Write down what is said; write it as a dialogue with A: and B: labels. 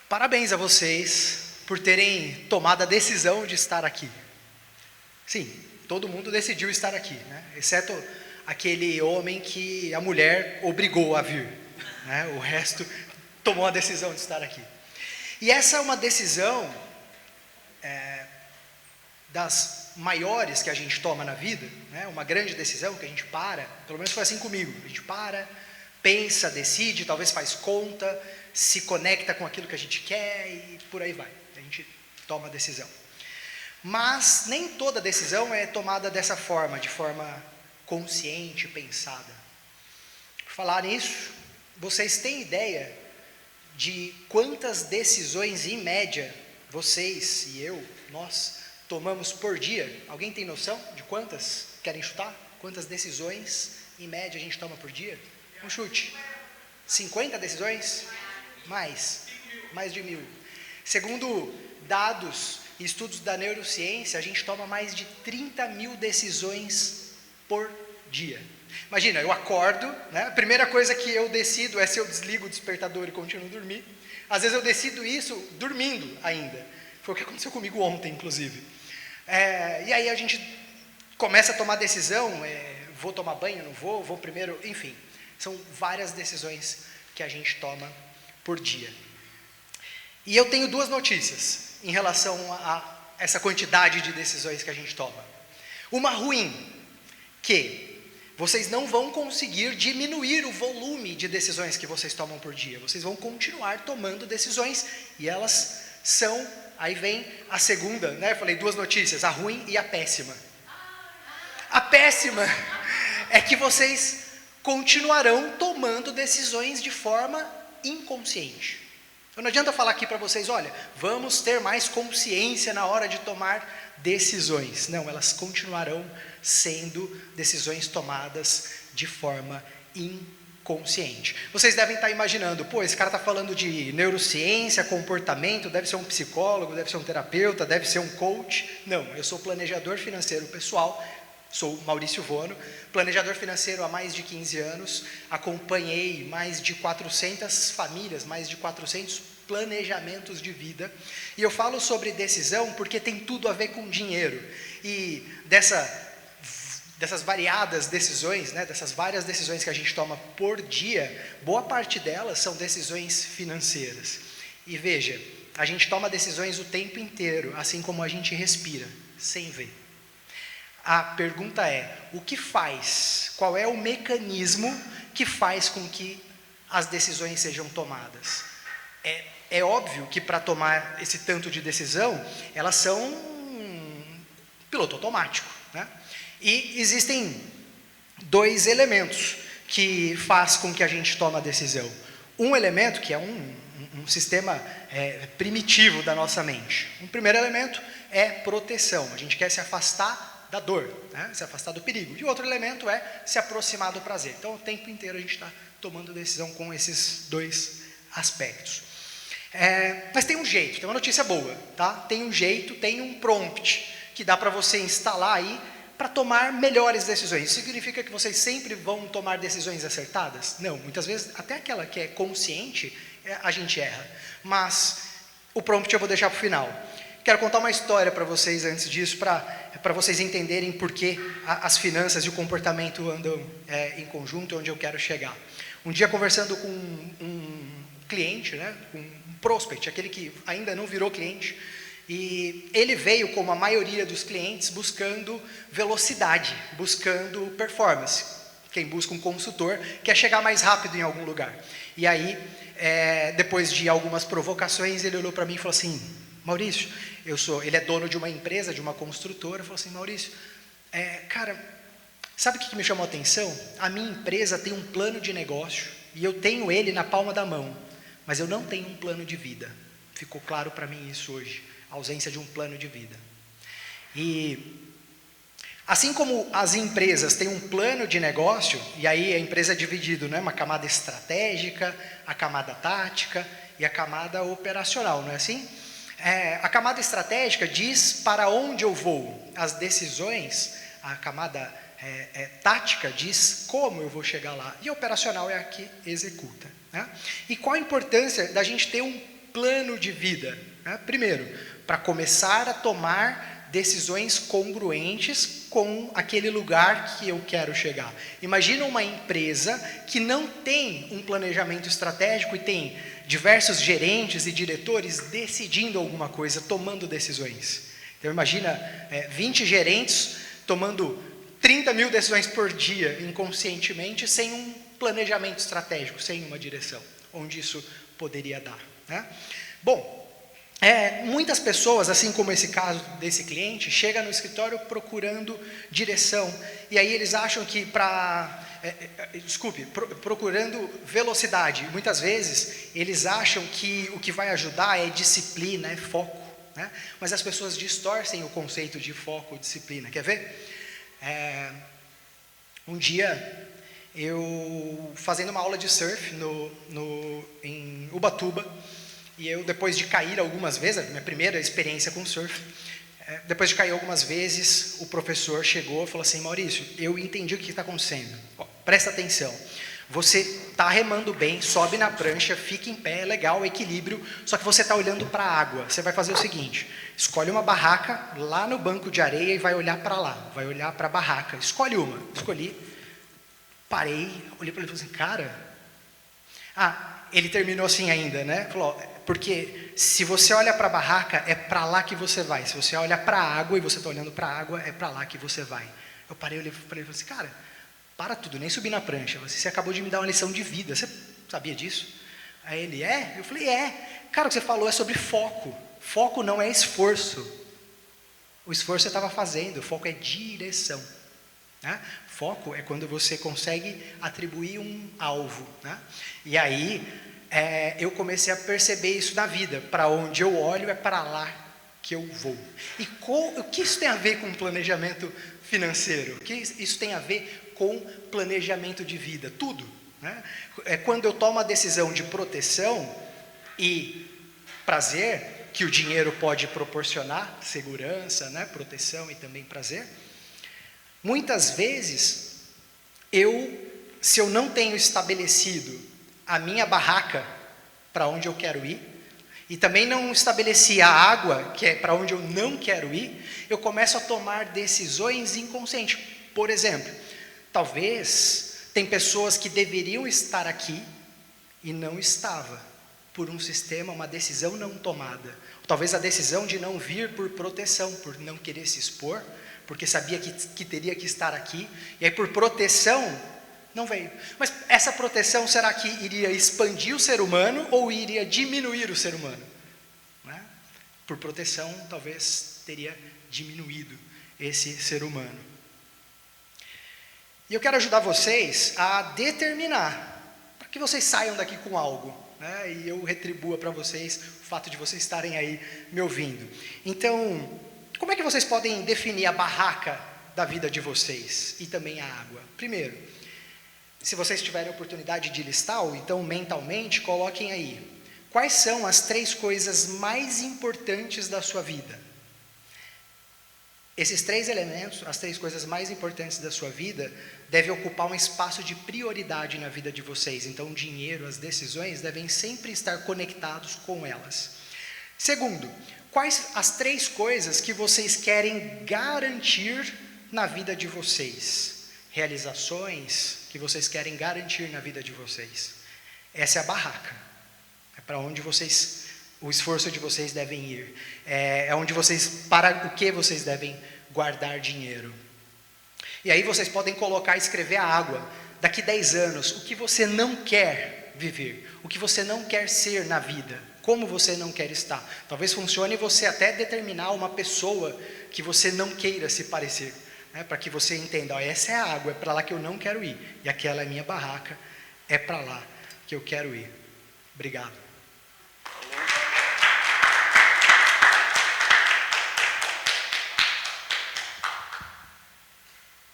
A: Parabéns a vocês por terem tomado a decisão de estar aqui. Sim, todo mundo decidiu estar aqui, né? Exceto aquele homem que a mulher obrigou a vir, né? O resto tomou a decisão de estar aqui. E essa é uma decisão das maiores que a gente toma na vida, né? Uma grande decisão que a gente pelo menos foi assim comigo, a gente pensa, decide, talvez faz conta, se conecta com aquilo que a gente quer e por aí vai, a gente toma a decisão. Mas nem toda decisão é tomada dessa forma, de forma consciente, pensada. Por falar nisso, vocês têm ideia de quantas decisões em média vocês e nós tomamos por dia? Alguém tem noção de quantas? Querem chutar? Quantas decisões em média a gente toma por dia? Um chute. 50 decisões? Mais de 1000. Segundo dados e estudos da neurociência, a gente toma mais de 30.000 decisões por dia. Imagina, eu acordo, né? A primeira coisa que eu decido é se eu desligo o despertador e continuo a dormir. Às vezes eu decido isso dormindo ainda. Foi o que aconteceu comigo ontem, inclusive. E aí a gente começa a tomar decisão, vou tomar banho, não vou primeiro, enfim. São várias decisões que a gente toma por dia. E eu tenho duas notícias em relação a essa quantidade de decisões que a gente toma. Uma ruim, que vocês não vão conseguir diminuir o volume de decisões que vocês tomam por dia. Vocês vão continuar tomando decisões e elas são, aí vem a segunda, né? Eu falei duas notícias, a ruim e a péssima. A péssima é que vocês continuarão tomando decisões de forma inconsciente. Então não adianta falar aqui para vocês, olha, vamos ter mais consciência na hora de tomar decisões. Não, elas continuarão sendo decisões tomadas de forma inconsciente. Vocês devem estar imaginando, esse cara está falando de neurociência, comportamento, deve ser um psicólogo, deve ser um terapeuta, deve ser um coach. Não, eu sou planejador financeiro pessoal, sou Maurício Vono, planejador financeiro há mais de 15 anos, acompanhei mais de 400 famílias, mais de 400 planejamentos de vida, e eu falo sobre decisão porque tem tudo a ver com dinheiro, e dessas variadas decisões, né, dessas várias decisões que a gente toma por dia, boa parte delas são decisões financeiras. E veja, a gente toma decisões o tempo inteiro, assim como a gente respira, sem ver. A pergunta é, o que faz? Qual é o mecanismo que faz com que as decisões sejam tomadas? É óbvio que para tomar esse tanto de decisão, elas são piloto automático, né? E existem dois elementos que faz com que a gente tome a decisão. Um elemento que é um sistema primitivo da nossa mente. Um primeiro elemento é proteção. A gente quer se afastar da dor, né? Se afastar do perigo. E o outro elemento é se aproximar do prazer. Então, o tempo inteiro a gente está tomando decisão com esses dois aspectos. Mas tem um jeito, tem uma notícia boa, tá? Tem um jeito, tem um prompt que dá para você instalar aí para tomar melhores decisões. Isso significa que vocês sempre vão tomar decisões acertadas? Não, muitas vezes até aquela que é consciente, a gente erra. Mas o prompt eu vou deixar para o final. Quero contar uma história para vocês antes disso, para vocês entenderem por que as finanças e o comportamento andam em conjunto, onde eu quero chegar. Um dia, conversando com um cliente, né, um prospect, aquele que ainda não virou cliente, e ele veio, como a maioria dos clientes, buscando velocidade, buscando performance. Quem busca um consultor quer chegar mais rápido em algum lugar. E aí, depois de algumas provocações, ele olhou para mim e falou assim, Maurício, ele é dono de uma empresa, de uma construtora, falou assim, Maurício, cara, sabe o que me chamou a atenção? A minha empresa tem um plano de negócio, e eu tenho ele na palma da mão, mas eu não tenho um plano de vida. Ficou claro para mim isso hoje, a ausência de um plano de vida. E assim como as empresas têm um plano de negócio, e aí a empresa é dividida, né, uma camada estratégica, a camada tática e a camada operacional, não é assim? A camada estratégica diz para onde eu vou. As decisões, a camada tática diz como eu vou chegar lá. E a operacional é a que executa, né? E qual a importância da gente ter um plano de vida? Né? Primeiro, para começar a tomar decisões congruentes com aquele lugar que eu quero chegar. Imagina uma empresa que não tem um planejamento estratégico e tem diversos gerentes e diretores decidindo alguma coisa, tomando decisões. Então imagina 20 gerentes tomando 30 mil decisões por dia inconscientemente, sem um planejamento estratégico, sem uma direção, onde isso poderia dar. Né? Bom, muitas pessoas, assim como esse caso desse cliente, chegam no escritório procurando direção, e aí eles acham que procurando velocidade. Muitas vezes eles acham que o que vai ajudar é disciplina, é foco, né? Mas as pessoas distorcem o conceito de foco e disciplina. Quer ver? Um dia, eu fazendo uma aula de surf em Ubatuba, e eu, depois de cair algumas vezes, a minha primeira experiência com surf, depois de cair algumas vezes, o professor chegou e falou assim: Maurício, eu entendi o que está acontecendo. Ó, presta atenção. Você está remando bem, sobe na prancha, fica em pé, é legal, equilíbrio, só que você está olhando para a água. Você vai fazer o seguinte: escolhe uma barraca lá no banco de areia e vai olhar para lá, vai olhar para a barraca. Escolhe uma. Escolhi, parei, olhei para ele e falei assim: cara... ele terminou assim ainda, né? Falou: porque se você olha para a barraca, é para lá que você vai. Se você olha para a água e você está olhando para a água, é para lá que você vai. Eu parei, olhei para ele e falei assim: cara, para tudo, nem subi na prancha. Você acabou de me dar uma lição de vida, você sabia disso? Aí ele: eu falei: cara, o que você falou é sobre foco. Foco não é esforço. O esforço você estava fazendo, o foco é direção. Né? Foco é quando você consegue atribuir um alvo. Né? E aí, eu comecei a perceber isso na vida. Para onde eu olho, é para lá que eu vou. E o que isso tem a ver com planejamento financeiro? O que isso tem a ver com planejamento de vida? Tudo. Né? Quando eu tomo a decisão de proteção e prazer, que o dinheiro pode proporcionar, segurança, né? Proteção e também prazer, muitas vezes, se eu não tenho estabelecido a minha barraca para onde eu quero ir, e também não estabeleci a água, que é para onde eu não quero ir, eu começo a tomar decisões inconscientes. Por exemplo, talvez tem pessoas que deveriam estar aqui e não estavam, por um sistema, uma decisão não tomada. Talvez a decisão de não vir por proteção, por não querer se expor, porque sabia que teria que estar aqui, e aí por proteção, não veio. Mas essa proteção, será que iria expandir o ser humano, ou iria diminuir o ser humano? Né? Por proteção, talvez teria diminuído esse ser humano. E eu quero ajudar vocês a determinar, para que vocês saiam daqui com algo, né? E eu retribua para vocês o fato de vocês estarem aí me ouvindo. Então, como é que vocês podem definir a barraca da vida de vocês e também a água? Primeiro, se vocês tiverem a oportunidade de listar, ou então mentalmente, coloquem aí: quais são as 3 coisas mais importantes da sua vida? Esses 3 elementos, as 3 coisas mais importantes da sua vida, devem ocupar um espaço de prioridade na vida de vocês. Então, o dinheiro, as decisões devem sempre estar conectados com elas. Segundo, quais as 3 coisas que vocês querem garantir na vida de vocês? Realizações que vocês querem garantir na vida de vocês. Essa é a barraca. É para onde o esforço de vocês devem ir. Onde para o que vocês devem guardar dinheiro. E aí vocês podem colocar, escrever a água. Daqui 10 anos, o que você não quer viver? O que você não quer ser na vida? Como você não quer estar? Talvez funcione você até determinar uma pessoa que você não queira se parecer. Né? Para que você entenda: essa é a água, é para lá que eu não quero ir. E aquela é minha barraca, é para lá que eu quero ir. Obrigado.